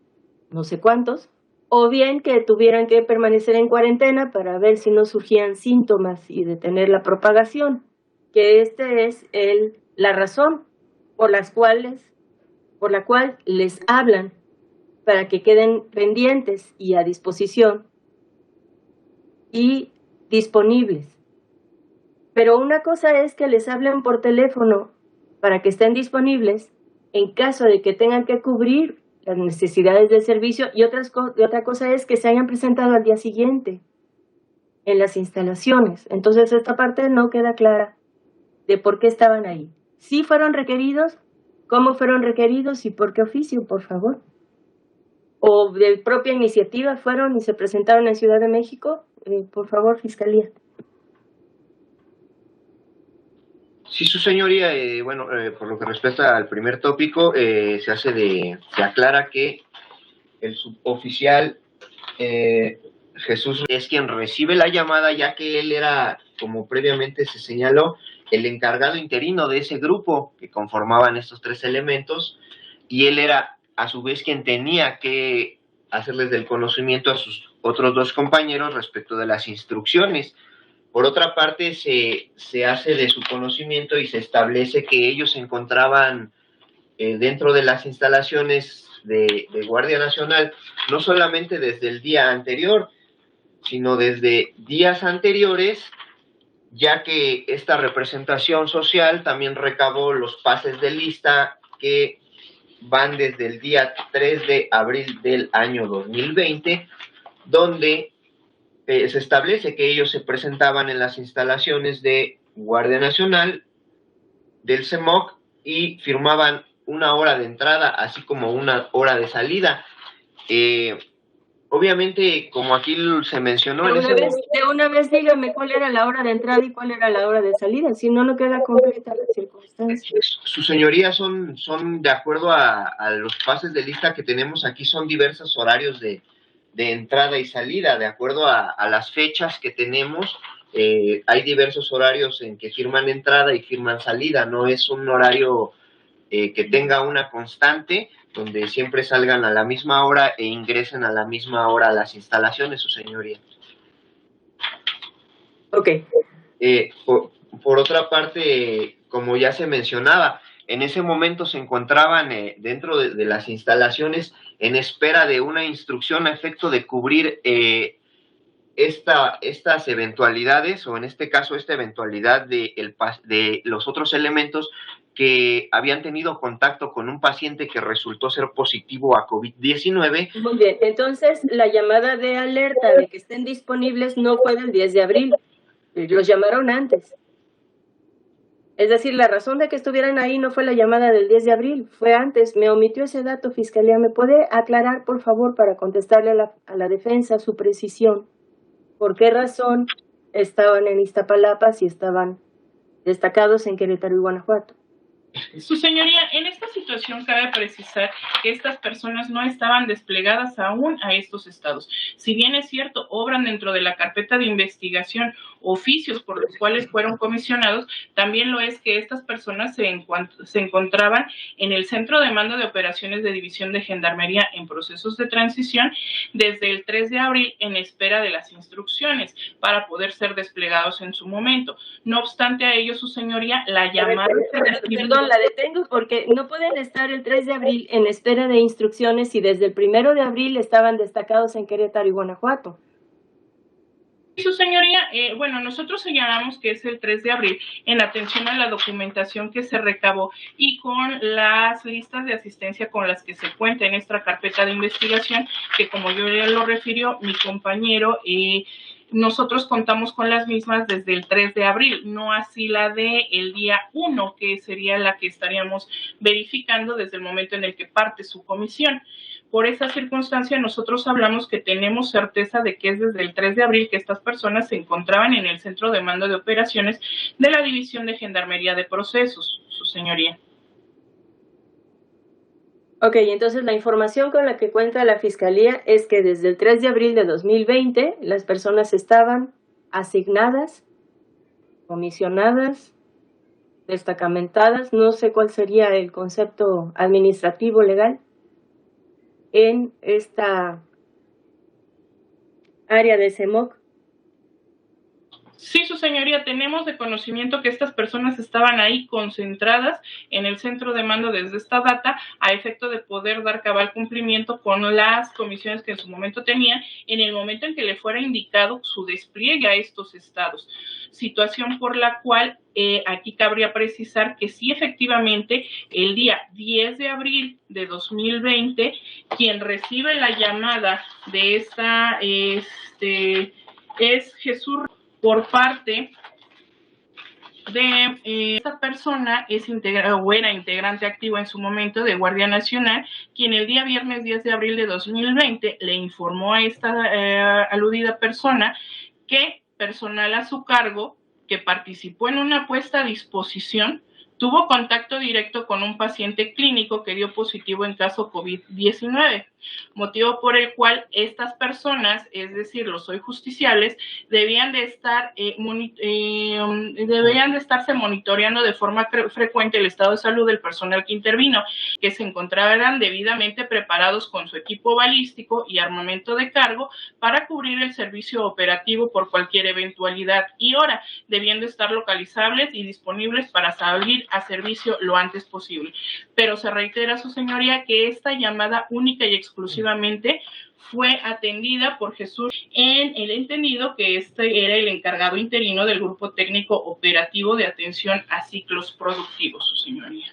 no sé cuántos, o bien que tuvieran que permanecer en cuarentena para ver si no surgían síntomas y detener la propagación, que esta es la razón por la cual les hablan para que queden pendientes y a disposición y disponibles. Pero una cosa es que les hablen por teléfono para que estén disponibles en caso de que tengan que cubrir las necesidades del servicio y otra cosa es que se hayan presentado al día siguiente en las instalaciones. Entonces esta parte no queda clara de por qué estaban ahí. ¿Sí fueron requeridos? ¿Cómo fueron requeridos y por qué oficio, por favor? ¿O de propia iniciativa fueron y se presentaron en Ciudad de México? Por favor, Fiscalía. Sí, su señoría, por lo que respecta al primer tópico, se aclara que el suboficial Jesús es quien recibe la llamada, ya que él era, como previamente se señaló, el encargado interino de ese grupo que conformaban estos tres elementos, y él era a su vez quien tenía que hacerles del conocimiento a sus otros dos compañeros respecto de las instrucciones. Por otra parte, se hace de su conocimiento y se establece que ellos se encontraban dentro de las instalaciones de Guardia Nacional, no solamente desde el día anterior, sino desde días anteriores, ya que esta representación social también recabó los pases de lista que van desde el día 3 de abril del año 2020, donde se establece que ellos se presentaban en las instalaciones de Guardia Nacional, del CEMOC, y firmaban una hora de entrada, así como una hora de salida. Obviamente, como aquí se mencionó... De una vez dígame cuál era la hora de entrada y cuál era la hora de salida, si no, no queda completa la circunstancia. Su señoría, son de acuerdo a los pases de lista que tenemos aquí, son diversos horarios de entrada y salida, de acuerdo a las fechas que tenemos. Hay diversos horarios en que firman entrada y firman salida, no es un horario que tenga una constante, donde siempre salgan a la misma hora e ingresen a la misma hora a las instalaciones, su señoría. Ok. Por otra parte, como ya se mencionaba, en ese momento se encontraban dentro de las instalaciones en espera de una instrucción a efecto de cubrir estas eventualidades, o en este caso esta eventualidad de los otros elementos que habían tenido contacto con un paciente que resultó ser positivo a COVID-19. Muy bien, entonces la llamada de alerta de que estén disponibles no fue del 10 de abril, los llamaron antes. Es decir, la razón de que estuvieran ahí no fue la llamada del 10 de abril, fue antes. Me omitió ese dato, Fiscalía. ¿Me puede aclarar, por favor, para contestarle a la defensa su precisión? ¿Por qué razón estaban en Iztapalapa si estaban destacados en Querétaro y Guanajuato? Su señoría, en esta situación cabe precisar que estas personas no estaban desplegadas aún a estos estados. Si bien es cierto, obran dentro de la carpeta de investigación oficios por los cuales fueron comisionados, también lo es que estas personas se encontraban en el Centro de Mando de Operaciones de División de Gendarmería en procesos de transición desde el 3 de abril en espera de las instrucciones para poder ser desplegados en su momento. No obstante a ello, su señoría, la llamada... Perdón, la detengo porque no pueden estar el 3 de abril en espera de instrucciones si desde el 1 de abril estaban destacados en Querétaro y Guanajuato. Su señoría, nosotros señalamos que es el 3 de abril en atención a la documentación que se recabó y con las listas de asistencia con las que se cuenta en esta carpeta de investigación, que como yo ya lo refirió mi compañero, nosotros contamos con las mismas desde el 3 de abril, no así la de el día 1, que sería la que estaríamos verificando desde el momento en el que parte su comisión. Por esa circunstancia, nosotros hablamos que tenemos certeza de que es desde el 3 de abril que estas personas se encontraban en el Centro de Mando de Operaciones de la División de Gendarmería de Procesos, su señoría. Ok, entonces la información con la que cuenta la Fiscalía es que desde el 3 de abril de 2020 las personas estaban asignadas, comisionadas, destacamentadas, no sé cuál sería el concepto administrativo legal, en esta área de CEMOC. Sí, su señoría, tenemos de conocimiento que estas personas estaban ahí concentradas en el centro de mando desde esta data a efecto de poder dar cabal cumplimiento con las comisiones que en su momento tenían en el momento en que le fuera indicado su despliegue a estos estados. Situación por la cual aquí cabría precisar que sí, efectivamente, el día 10 de abril de 2020, quien recibe la llamada de esta es Jesús por parte de esta persona era integrante activo en su momento de Guardia Nacional, quien el día viernes 10 de abril de 2020 le informó a esta aludida persona que personal a su cargo que participó en una puesta a disposición, tuvo contacto directo con un paciente clínico que dio positivo en caso COVID-19, motivo por el cual estas personas, es decir, los hoy justiciales, debían de estarse monitoreando de forma frecuente el estado de salud del personal que intervino, que se encontraran debidamente preparados con su equipo balístico y armamento de cargo para cubrir el servicio operativo por cualquier eventualidad y hora, debiendo estar localizables y disponibles para salir a servicio lo antes posible. Pero se reitera, su señoría, que esta llamada única y exclusivamente fue atendida por Jesús en el entendido que este era el encargado interino del grupo técnico operativo de atención a ciclos productivos, su señoría.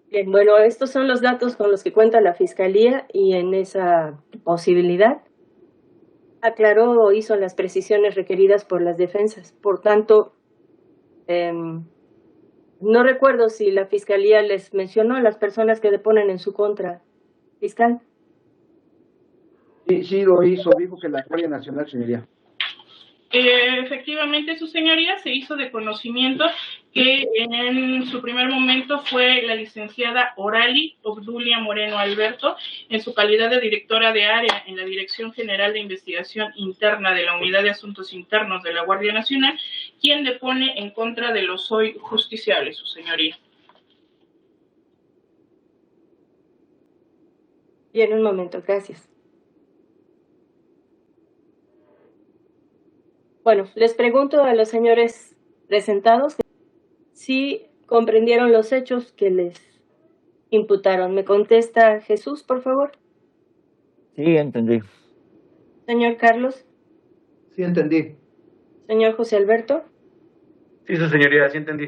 Bien, bueno, estos son los datos con los que cuenta la Fiscalía y en esa posibilidad aclaró o hizo las precisiones requeridas por las defensas. Por tanto, no recuerdo si la Fiscalía les mencionó a las personas que deponen en su contra, fiscal. Sí, lo hizo, dijo que la Guardia Nacional, señoría. Efectivamente, su señoría, se hizo de conocimiento que en su primer momento fue la licenciada Orali Obdulia Moreno Alberto, en su calidad de directora de área en la Dirección General de Investigación Interna de la Unidad de Asuntos Internos de la Guardia Nacional, quien depone en contra de los hoy justiciables, su señoría. Bien, un momento, gracias. Bueno, les pregunto a los señores presentados si comprendieron los hechos que les imputaron. ¿Me contesta Jesús, por favor? Sí, entendí. Señor Carlos. Sí, entendí. Señor José Alberto. Sí, su señoría, sí entendí.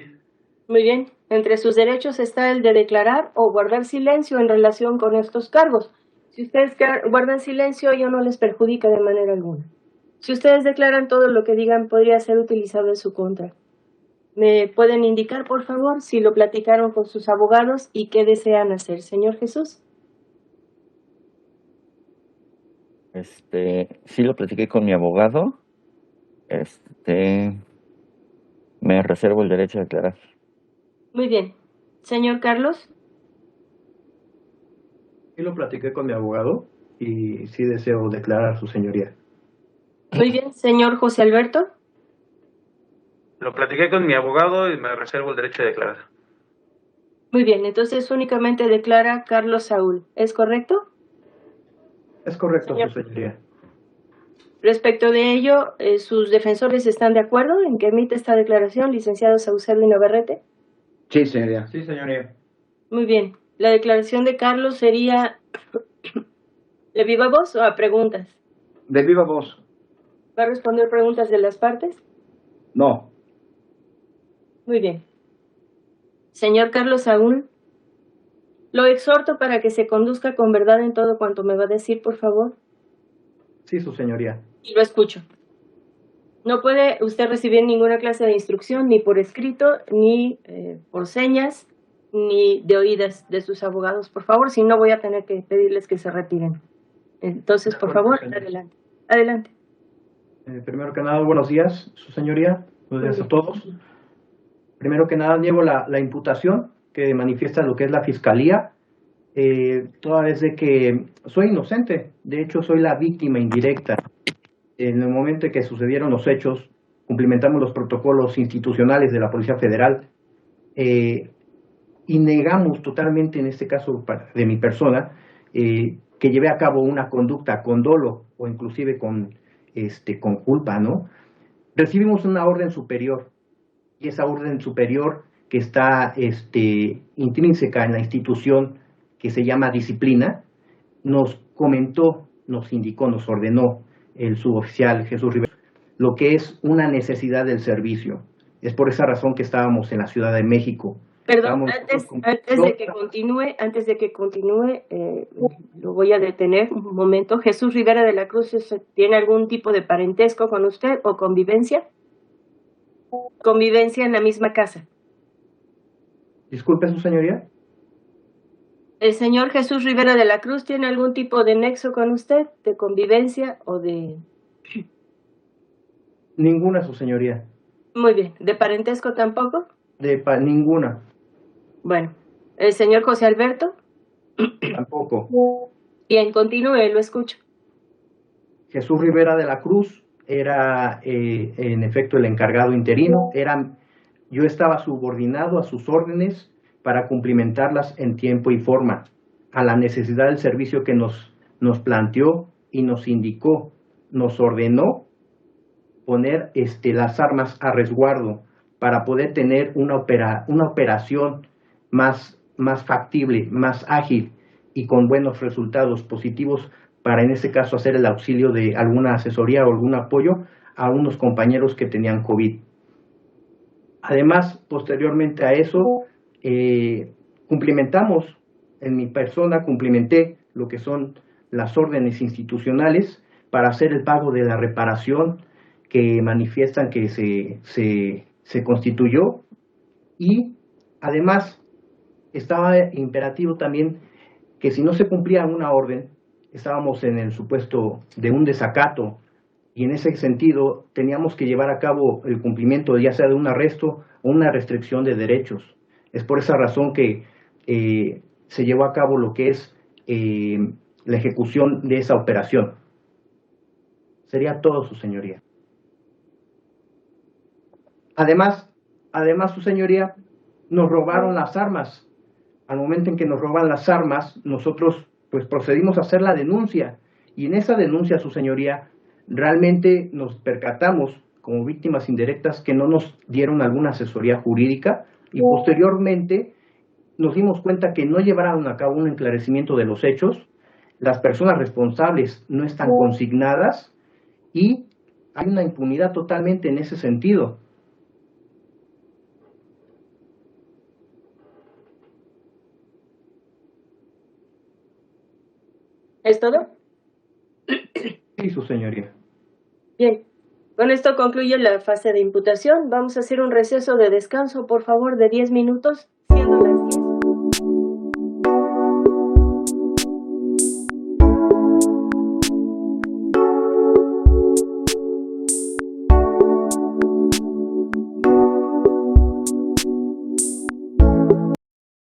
Muy bien. Entre sus derechos está el de declarar o guardar silencio en relación con estos cargos. Si ustedes guardan silencio, ello no les perjudica de manera alguna. Si ustedes declaran, todo lo que digan podría ser utilizado en su contra. ¿Me pueden indicar, por favor, si lo platicaron con sus abogados y qué desean hacer, señor Jesús? Sí lo platiqué con mi abogado. Me reservo el derecho a declarar. Muy bien. Señor Carlos. Sí lo platiqué con mi abogado y sí deseo declarar, su señoría. Muy bien. Señor José Alberto. Lo platiqué con mi abogado y me reservo el derecho de declarar. Muy bien. Entonces únicamente declara Carlos Saúl. ¿Es correcto? Es correcto, su señoría. Respecto de ello, ¿sus defensores están de acuerdo en que emite esta declaración, licenciado Saucedo y Navarrete? Sí, señoría. Sí, señoría. Muy bien. La declaración de Carlos sería de viva voz o a preguntas. De viva voz. ¿Va a responder preguntas de las partes? No. Muy bien. Señor Carlos Saúl, lo exhorto para que se conduzca con verdad en todo cuanto me va a decir, por favor. Sí, su señoría. Y lo escucho. No puede usted recibir ninguna clase de instrucción, ni por escrito, ni por señas, ni de oídas de sus abogados, por favor, si no voy a tener que pedirles que se retiren. Entonces, por favor, adelante. Adelante. Primero que nada, buenos días, su señoría. Buenos días a todos. Primero que nada, niego la imputación que manifiesta lo que es la fiscalía, toda vez de que soy inocente. De hecho, soy la víctima indirecta. En el momento en que sucedieron los hechos, cumplimentamos los protocolos institucionales de la Policía Federal y negamos totalmente, en este caso de mi persona, que llevé a cabo una conducta con dolo o inclusive con culpa, ¿no? Recibimos una orden superior y esa orden superior que está intrínseca en la institución que se llama disciplina, nos comentó, nos indicó, nos ordenó el suboficial Jesús Rivera lo que es una necesidad del servicio. Es por esa razón que estábamos en la Ciudad de México. Perdón, antes de que continúe, lo voy a detener un momento. Jesús Rivera de la Cruz, ¿tiene algún tipo de parentesco con usted o convivencia? Convivencia en la misma casa. Disculpe, su señoría. ¿El señor Jesús Rivera de la Cruz tiene algún tipo de nexo con usted, de convivencia o de...? Ninguna, su señoría. Muy bien. ¿De parentesco tampoco? Ninguna, Bueno. ¿El señor José Alberto? tampoco. Bien, continúe, lo escucho. Jesús Rivera de la Cruz era en efecto el encargado interino. Yo estaba subordinado a sus órdenes para cumplimentarlas en tiempo y forma, a la necesidad del servicio que nos planteó y nos indicó, nos ordenó poner las armas a resguardo para poder tener una operación más factible, más ágil y con buenos resultados positivos para en este caso hacer el auxilio de alguna asesoría o algún apoyo a unos compañeros que tenían COVID. Además, posteriormente a eso, en mi persona cumplimenté lo que son las órdenes institucionales para hacer el pago de la reparación que manifiestan que se constituyó, y además estaba imperativo también que si no se cumplía una orden, estábamos en el supuesto de un desacato, y en ese sentido teníamos que llevar a cabo el cumplimiento ya sea de un arresto o una restricción de derechos. Es por esa razón que se llevó a cabo lo que es la ejecución de esa operación. Sería todo, su señoría. Además, su señoría, nos robaron las armas. Al momento en que nos roban las armas, nosotros pues procedimos a hacer la denuncia, y en esa denuncia, su señoría, realmente nos percatamos como víctimas indirectas que no nos dieron alguna asesoría jurídica, y posteriormente nos dimos cuenta que no llevaron a cabo un esclarecimiento de los hechos, las personas responsables no están consignadas y hay una impunidad totalmente en ese sentido. ¿Es todo? Sí, su señoría. Bien. Con esto concluye la fase de imputación. Vamos a hacer un receso de descanso, por favor, de 10 minutos, siendo las 10.